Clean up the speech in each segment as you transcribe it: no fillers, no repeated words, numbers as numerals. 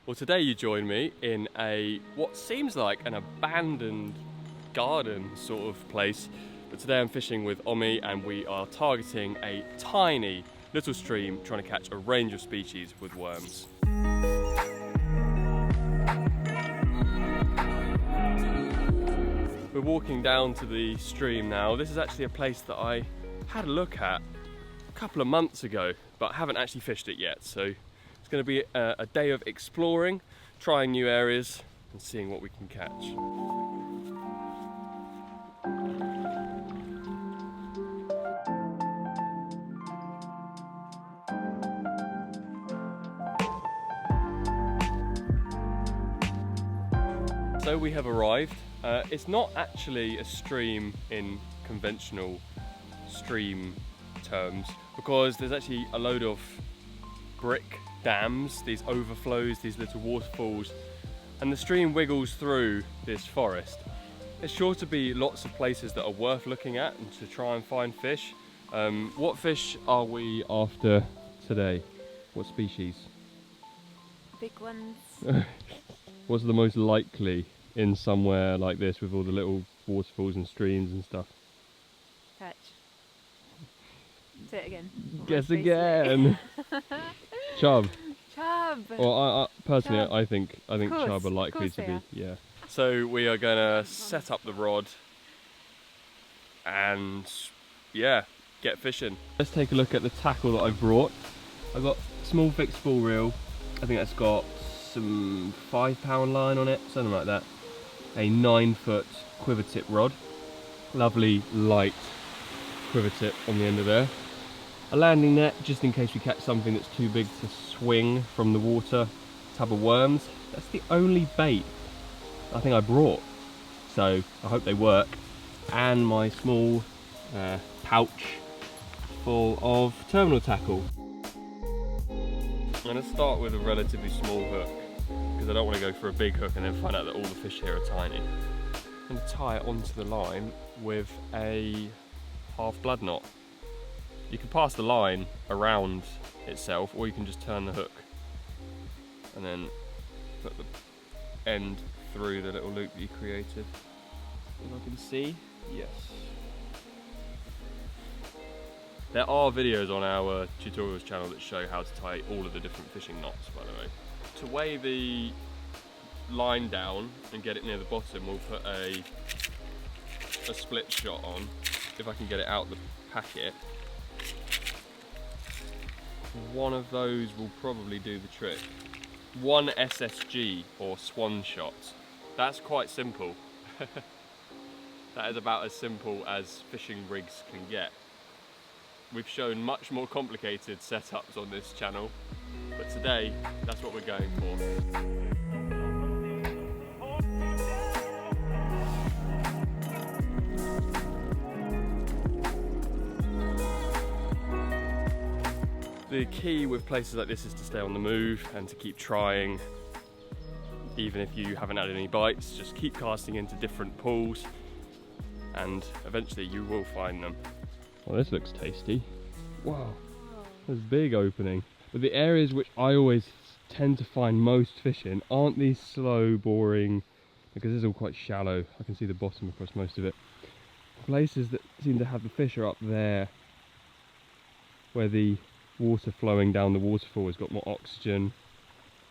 Well, today you join me in what seems like an abandoned garden sort of place. But today I'm fishing with Omi and we are targeting a tiny little stream trying to catch a range of species with worms. We're walking down to the stream now. This is actually a place that I had a look at a couple of months ago, but haven't actually fished it yet. So it's going to be a day of exploring, trying new areas and seeing what we can catch. So we have arrived. It's not actually a stream in conventional stream terms because there's actually a load of brick dams, these overflows, these little waterfalls, and the stream wiggles through this forest. There's sure to be lots of places that are worth looking at and to try and find fish. What fish are we after today? What species? Big ones. What's the most likely in somewhere like this with all the little waterfalls and streams and stuff? Perch. Say it again. Guess again. Chub. Chub. Well, personally, Chub. I think chub are likely to be. Yeah. So we are gonna set up the rod and yeah, get fishing. Let's take a look at the tackle that I've brought. I've got a small fixed spool reel. I think that's got some 5-pound line on it, something like that. A 9-foot quiver tip rod. Lovely light quiver tip on the end of there. A landing net just in case we catch something that's too big to swing from the water. Tub of worms. That's the only bait I think I brought, so I hope they work. And my small pouch full of terminal tackle. I'm going to start with a relatively small hook because I don't want to go for a big hook and then find out that all the fish here are tiny. I'm going to tie it onto the line with a half blood knot. You can pass the line around itself or you can just turn the hook and then put the end through the little loop that you created. If I can see, yes. There are videos on our tutorials channel that show how to tie all of the different fishing knots, by the way. To weigh the line down and get it near the bottom, we'll put a split shot on, if I can get it out the packet. One of those will probably do the trick. One SSG or swan shot. That's quite simple. That is about as simple as fishing rigs can get. We've shown much more complicated setups on this channel, but today, that's what we're going for. The key with places like this is to stay on the move and to keep trying. Even if you haven't had any bites, just keep casting into different pools and eventually you will find them. Well, this looks tasty. Wow, there's a big opening. But the areas which I always tend to find most fish in aren't these slow, boring, because this is all quite shallow. I can see the bottom across most of it. Places that seem to have the fish are up there, where the water flowing down the waterfall has got more oxygen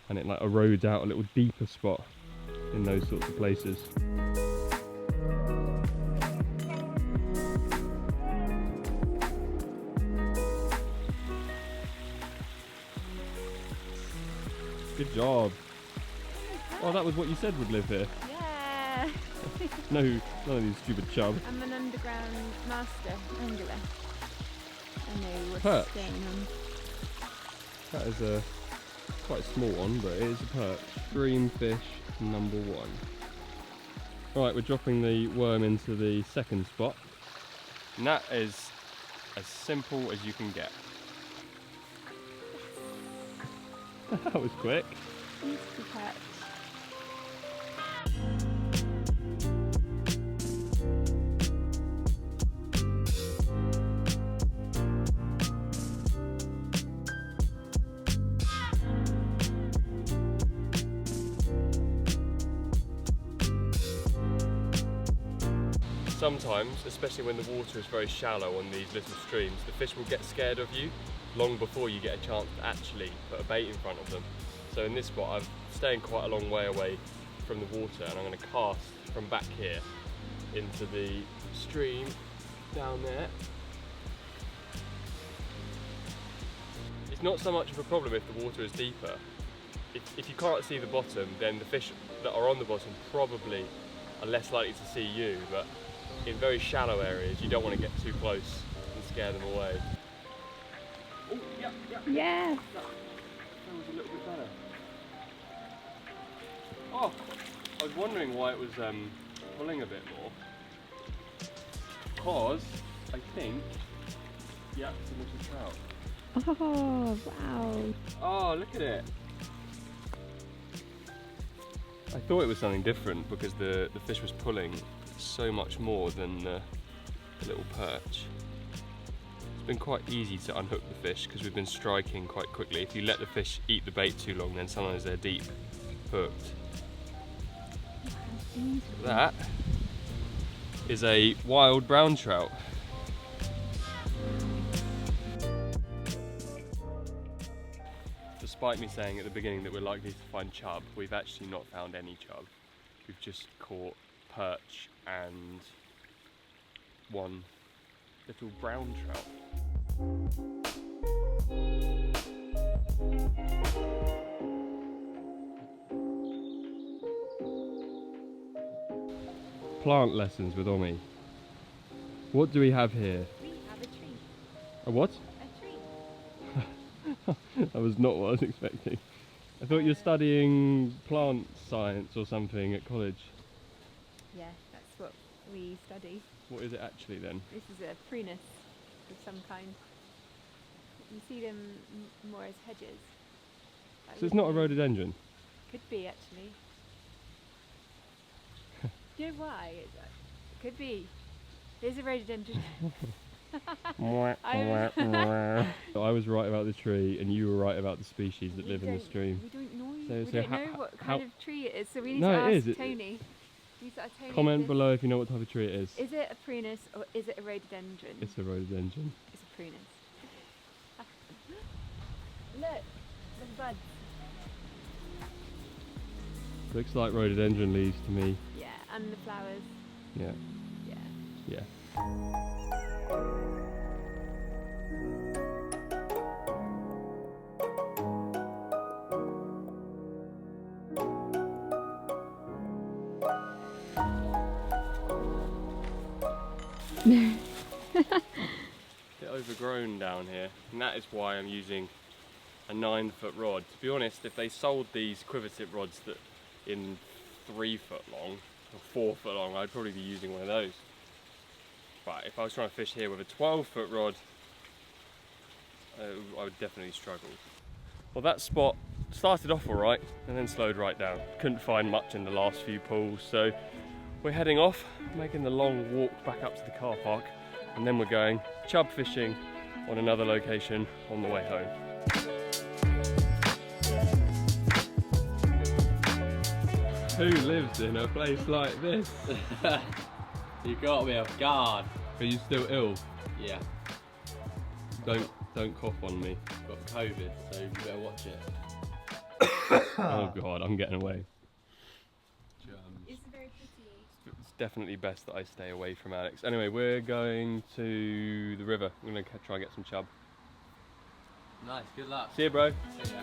and it like erodes out a little deeper spot in those sorts of places. Good job. Oh, that was what you said would live here. Yeah. No, none of these stupid chub. I'm an underground master angler. I know what's Perch. staying on. That is a quite small one, but it is a perch. Stream fish number 1. Right, we're dropping the worm into the second spot. And that is as simple as you can get. That was quick. Beautiful perch. sometimes, especially when the water is very shallow on these little streams, the fish will get scared of you long before you get a chance to actually put a bait in front of them. So in this spot, I'm staying quite a long way away from the water, and I'm going to cast from back here into the stream down there. It's not so much of a problem if the water is deeper. If you can't see the bottom, then the fish that are on the bottom probably are less likely to see you, but in very shallow areas you don't want to get too close and scare them away. Oh, yeah. Yeah. That was a little bit better. Oh, I was wondering why it was pulling a bit more. Because I think, yeah, it's a little trout. Oh, wow. Oh, look at it. I thought it was something different because the fish was pulling so much more than the little perch. It's been quite easy to unhook the fish because we've been striking quite quickly. If you let the fish eat the bait too long, then sometimes they're deep hooked. That is a wild brown trout. Despite me saying at the beginning that we're likely to find chub, we've actually not found any chub. We've just caught perch and one little brown trout. Plant lessons with Omi. What do we have here? We have a tree. A what? A tree. That was not what I was expecting. I thought you were studying plant science or something at college. Yeah, that's what we study. What is it actually then? This is a prunus of some kind. You see them more as hedges. That So it's would not a be- rhododendron? Could be, actually. Do you know why? It could be. Here's a rhododendron. I was right about the tree and you were right about the species that live in the stream. We don't know. So- We so don't know what kind of tree it is, so we need No, to it ask is. Tony. We need to ask Tony Comment if below if you know what type of tree it is. Is it a prunus or is it a rhododendron? It's a rhododendron. It's a prunus. Look, the buds. Looks like rhododendron leaves to me. Yeah, and the flowers. Yeah, Yeah. yeah. Bit overgrown down here, and that is why I'm using a 9-foot rod. To be honest, if they sold these quiver tip rods that in 3 foot long or 4 foot long, I'd probably be using one of those. But if I was trying to fish here with a 12-foot rod, I would definitely struggle. Well, that spot started off alright and then slowed right down. Couldn't find much in the last few pools, so we're heading off, making the long walk back up to the car park, and then we're going chub fishing on another location on the way home. Who lives in a place like this? You got me off guard. Are you still ill? Yeah, Don't cough on me. got COVID, so you better watch it. Oh god, I'm getting away. It's very pretty. It's definitely best that I stay away from Alex. Anyway, we're going to the river. We're going to try and get some chub. Nice, good luck. See you, bro. See ya.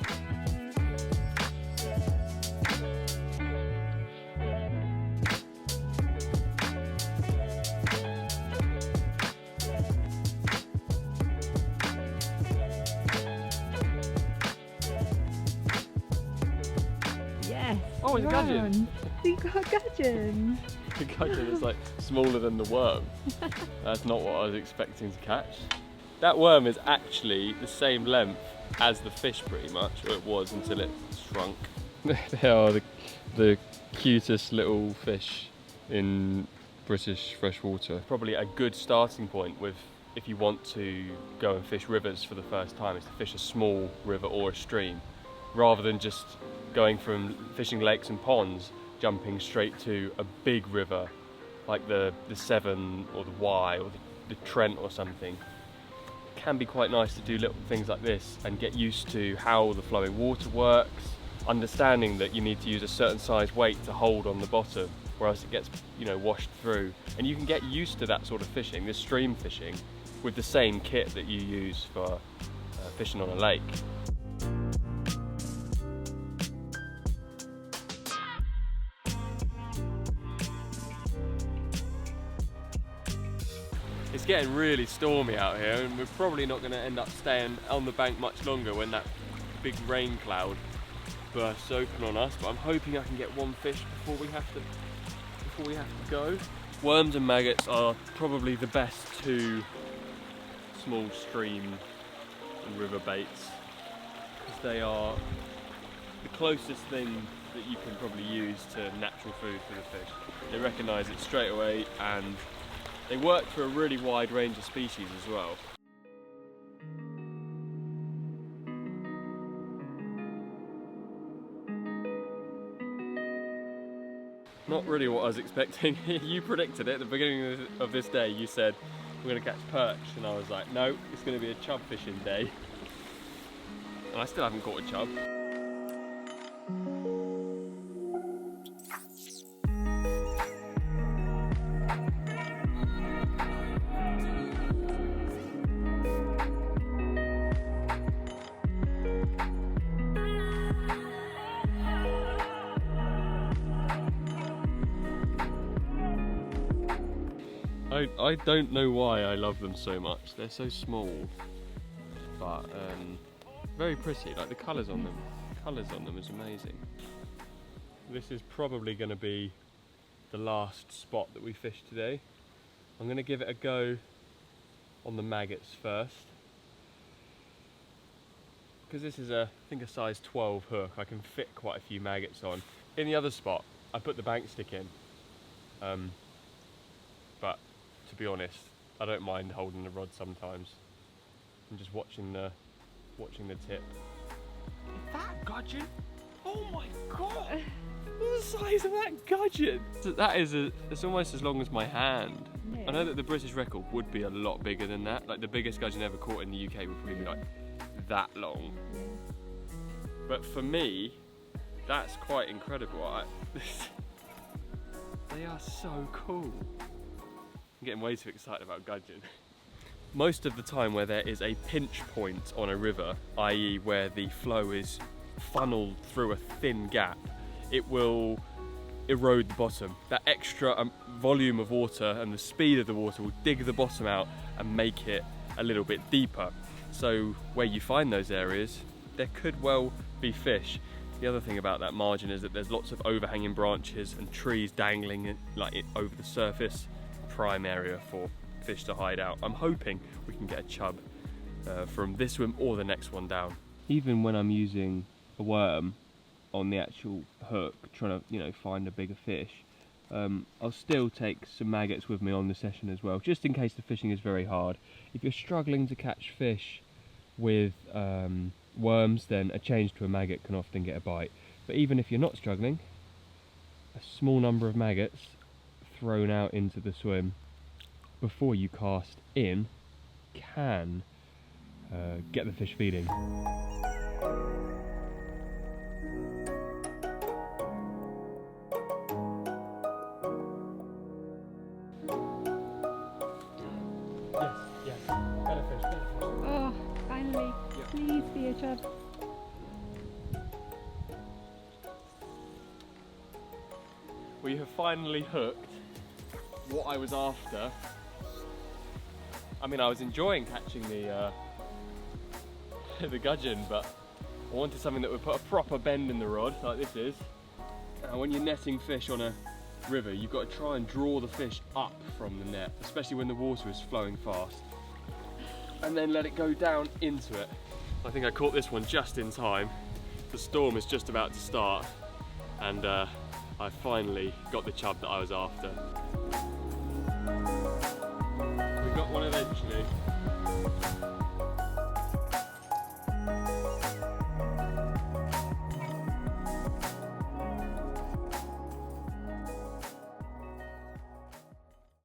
Yes. Oh, it's a gudgeon. We got a gudgeon. The gudgeon is like smaller than the worm. That's not what I was expecting to catch. That worm is actually the same length as the fish pretty much, or it was until it shrunk. They are the cutest little fish in British freshwater. Probably a good starting point with if you want to go and fish rivers for the first time is to fish a small river or a stream, rather than just going from fishing lakes and ponds, jumping straight to a big river like the Severn or the Wye or the Trent or something, it can be quite nice to do little things like this and get used to how the flowing water works, understanding that you need to use a certain size weight to hold on the bottom, or else it gets, you know, washed through. And you can get used to that sort of fishing, this stream fishing, with the same kit that you use for fishing on a lake. It's getting really stormy out here, and we're probably not going to end up staying on the bank much longer when that big rain cloud bursts open on us, but I'm hoping I can get one fish before we have to go. Worms and maggots are probably the best two small stream and river baits, because they are the closest thing that you can probably use to natural food for the fish. They recognise it straight away, and they work for a really wide range of species as well. Not really what I was expecting. You predicted it at the beginning of this day. You said we're going to catch perch, and I was like, no, it's going to be a chub fishing day. And I still haven't caught a chub. I don't know why I love them so much. They're so small, but very pretty. Like the colours on them is amazing. This is probably going to be the last spot that we fish today. I'm going to give it a go on the maggots first, because this is I think a size 12 hook. I can fit quite a few maggots on. In the other spot, I put the bank stick in, but to be honest, I don't mind holding the rod sometimes. I'm just watching the tip. Is that gudgeon? Oh my god! The size of that gudgeon! That is it's almost as long as my hand. Yeah. I know that the British record would be a lot bigger than that. Like the biggest gudgeon ever caught in the UK would probably be like that long. Yeah. But for me, that's quite incredible. They are so cool. I'm getting way too excited about gudgeon. Most of the time where there is a pinch point on a river, i.e. where the flow is funneled through a thin gap, it will erode the bottom. That extra volume of water and the speed of the water will dig the bottom out and make it a little bit deeper. So where you find those areas, there could well be fish. The other thing about that margin is that there's lots of overhanging branches and trees dangling over the surface. Prime area for fish to hide out. I'm hoping we can get a chub from this swim or the next one down. Even when I'm using a worm on the actual hook, trying to find a bigger fish, I'll still take some maggots with me on the session as well, just in case the fishing is very hard. If you're struggling to catch fish with worms, then a change to a maggot can often get a bite. But even if you're not struggling, a small number of maggots thrown out into the swim before you cast in can get the fish feeding. Yes, better fish. Oh, finally. Yeah. Please be a chub. We have finally hooked what I was after. I mean, I was enjoying catching the gudgeon, but I wanted something that would put a proper bend in the rod, like this is. And when you're netting fish on a river, you've got to try and draw the fish up from the net, especially when the water is flowing fast, and then let it go down into it. I think I caught this one just in time. The storm is just about to start, and I finally got the chub that I was after.